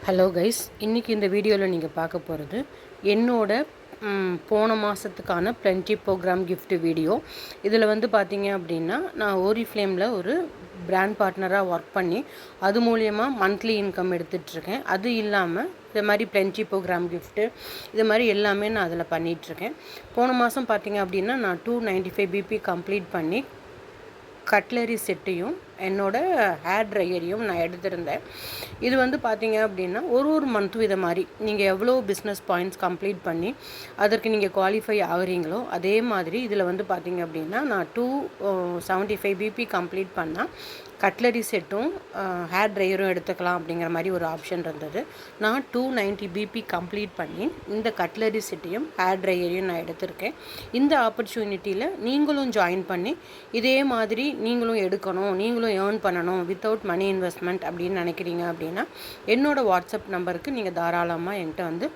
Hello guys, இன்றைக்கி இந்த வீடியோவில் நீங்கள் பார்க்க போகிறது என்னோட போன மாதத்துக்கான பிளென்டி ப்ரோக்ராம் கிஃப்ட் வீடியோ. இதில் வந்து பார்த்தீங்க அப்படின்னா, நான் ஓரிஃப்ளேமில் ஒரு பிராண்ட் பார்ட்னராக ஒர்க் பண்ணி அது மூலியமாக மந்த்லி இன்கம் எடுத்துகிட்ருக்கேன். அது இல்லாமல் இது மாதிரி பிளென்டி ப்ரோக்ராம் கிஃப்ட்டு இது மாதிரி எல்லாமே நான் அதில் பண்ணிகிட்ருக்கேன். போன மாதம் பார்த்தீங்க அப்படின்னா நான் 295 பிபி கம்ப்ளீட் பண்ணி கட்லரி செட்டையும் என்னோடய ஹேர் ட்ரையரையும் நான் எடுத்திருந்தேன். இது வந்து பார்த்தீங்க அப்படின்னா ஒரு மந்த்தும் இதை மாதிரி நீங்கள் எவ்வளோ பிஸ்னஸ் பாயிண்ட்ஸ் கம்ப்ளீட் பண்ணி அதற்கு நீங்கள் குவாலிஃபை ஆகுறீங்களோ அதே மாதிரி இதில் வந்து பார்த்தீங்க அப்படின்னா நான் 275 பிபி கம்ப்ளீட் பண்ணால் கட்லரி செட்டும் ஹேர் ட்ரையரும் எடுத்துக்கலாம் அப்படிங்கிற மாதிரி ஒரு ஆப்ஷன் இருந்தது. நான் 290 பிபி கம்ப்ளீட் பண்ணி இந்த கட்லரி செட்டையும் ஹேர் ட்ரையரையும் நான் எடுத்திருக்கேன். இந்த ஆப்பர்ச்சுனிட்டியில் நீங்களும் ஜாயின் பண்ணி இதே மாதிரி நீங்களும் எடுக்கணும், நீங்களும் ஏர்ன் பண்ணணும் வித்தவுட் மணி இன்வெஸ்ட்மெண்ட் அப்படின்னு நினைக்கிறீங்க அப்படின்னா என்னோடய வாட்ஸ்அப் நம்பருக்கு நீங்கள் தாராளமாக என்கிட்ட வந்து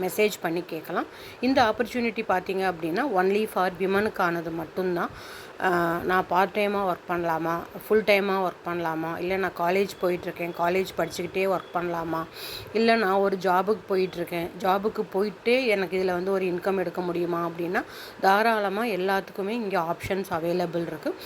மெசேஜ் பண்ணி கேட்கலாம். இந்த ஆப்பர்ச்சுனிட்டி பார்த்தீங்க அப்படின்னா ஒன்லி ஃபார் விமனுக்கானது மட்டும்தான். நான் பார்ட் டைமாக ஒர்க் பண்ணலாமா, ஃபுல் டைமாக ஒர்க் பண்ணலாமா, இல்லை நான் காலேஜ் போயிட்டுருக்கேன், காலேஜ் படிச்சுக்கிட்டே ஒர்க் பண்ணலாமா, இல்லை நான் ஒரு ஜாபுக்கு போயிட்டுருக்கேன், ஜாபுக்கு போயிட்டே எனக்கு இதில் வந்து ஒரு இன்கம் எடுக்க முடியுமா அப்படின்னா தாராளமாக எல்லாத்துக்குமே இங்கே ஆப்ஷன்ஸ் அவைலபிள் இருக்குது.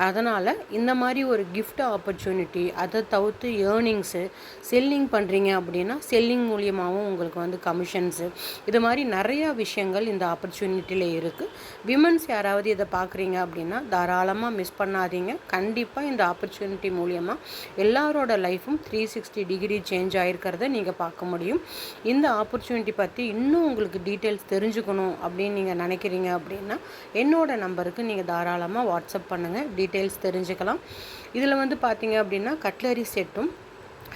அதனால் இந்த மாதிரி ஒரு கிஃப்ட் ஆப்பர்ச்சுனிட்டி, அதை தவிர்த்து ஏர்னிங்ஸு, செல்லிங் பண்ணுறீங்க அப்படின்னா செல்லிங் மூலியமாகவும் உங்களுக்கு வந்து கமிஷன்ஸு, இது மாதிரி நிறையா விஷயங்கள் இந்த ஆப்பர்ச்சுனிட்டியில் இருக்குது. விமன்ஸ் யாராவது இதை பார்க்குறீங்க அப்படின்னா தாராளமாக மிஸ் பண்ணாதீங்க. கண்டிப்பாக இந்த ஆப்பர்ச்சுனிட்டி மூலியமாக எல்லாரோட லைஃப்பும் 360 டிகிரி சேஞ்ச் ஆகிருக்கிறத நீங்கள் பார்க்க முடியும். இந்த ஆப்பர்ச்சுனிட்டி பற்றி இன்னும் உங்களுக்கு டீட்டெயில்ஸ் தெரிஞ்சுக்கணும் அப்படின்னு நீங்கள் நினைக்கிறீங்க அப்படின்னா என்னோடய நம்பருக்கு நீங்கள் தாராளமாக வாட்ஸ்அப் பண்ணுங்கள், டீட்டெயில்ஸ் தெரிஞ்சுக்கலாம். இதில் வந்து பார்த்தீங்க அப்படின்னா கட்லரி செட்டும்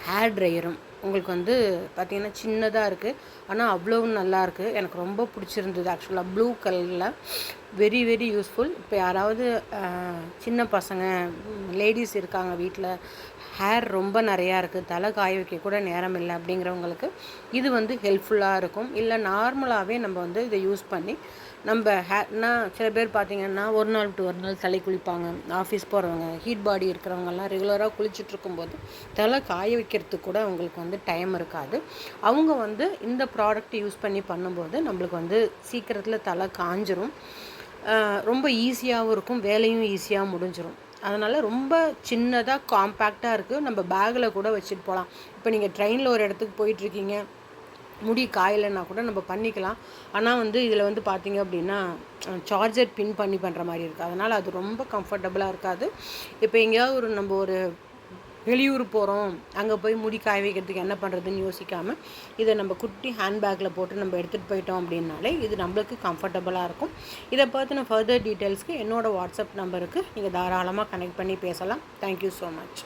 ஹேர் ட்ரையரும் உங்களுக்கு வந்து பார்த்திங்கன்னா சின்னதாக இருக்குது, ஆனால் அவ்வளோ நல்லாயிருக்கு. எனக்கு ரொம்ப பிடிச்சிருந்தது. ஆக்சுவலாக ப்ளூ கலரில் வெரி வெரி யூஸ்ஃபுல். இப்போ யாராவது சின்ன பசங்க லேடிஸ் இருக்காங்க வீட்டில், ஹேர் ரொம்ப நிறையா இருக்குது, தலை காய வைக்க கூட நேரம் இல்லை அப்படிங்கிறவங்களுக்கு இது வந்து ஹெல்ப்ஃபுல்லாக இருக்கும். இல்லை நார்மலாகவே நம்ம வந்து இதை யூஸ் பண்ணி நம்ம ஹேர்னால் சில பேர் பார்த்திங்கன்னா ஒரு நாள் விட்டு ஒரு நாள் தலை குளிப்பாங்க, ஆஃபீஸ் போகிறவங்க, ஹீட் பாடி இருக்கிறவங்கெல்லாம் ரெகுலராக குளிச்சுட்டு இருக்கும்போது தலை காய வைக்கிறதுக்கு கூட அவங்களுக்கு வந்து டைம் இருக்காது. அவங்க வந்து இந்த ப்ராடக்ட் யூஸ் பண்ணி பண்ணும்போது நம்மளுக்கு வந்து சீக்கிரத்தில் தலை காஞ்சிரும், ரொம்ப ஈஸியாகவும் இருக்கும், வேலையும் ஈஸியாக முடிஞ்சிடும். அதனால் ரொம்ப சின்னதாக காம்பேக்டாக இருக்குது, நம்ம பேக்கில் கூட வச்சுட்டு போகலாம். இப்போ நீங்கள் ட்ரெயினில் ஒரு இடத்துக்கு போயிட்டுருக்கீங்க, முடி காயலைன்னா கூட நம்ம பண்ணிக்கலாம். ஆனால் வந்து இதில் வந்து பார்த்திங்க அப்படின்னா சார்ஜர் பின் பண்ணி பண்ணுற மாதிரி இருக்குது. அதனால் அது ரொம்ப கம்ஃபர்டபுளாக இருக்காது. இப்போ எங்கேயாவது நம்ம ஒரு வெளியூர் போகிறோம், அங்கே போய் முடி காய வைக்கிறதுக்கு என்ன பண்ணுறதுன்னு யோசிக்காமல் இதை நம்ம குட்டி ஹேண்ட்பேக்கில் போட்டு நம்ம எடுத்துகிட்டு போயிட்டோம் அப்படின்னாலே இது நம்மளுக்கு கம்ஃபர்டபுளாக இருக்கும். இதை பற்றின ஃபர்தர் டீட்டெயில்ஸ்க்கு என்னோடய வாட்ஸ்அப் நம்பருக்கு நீங்கள் தாராளமாக கனெக்ட் பண்ணி பேசலாம். Thank you so much.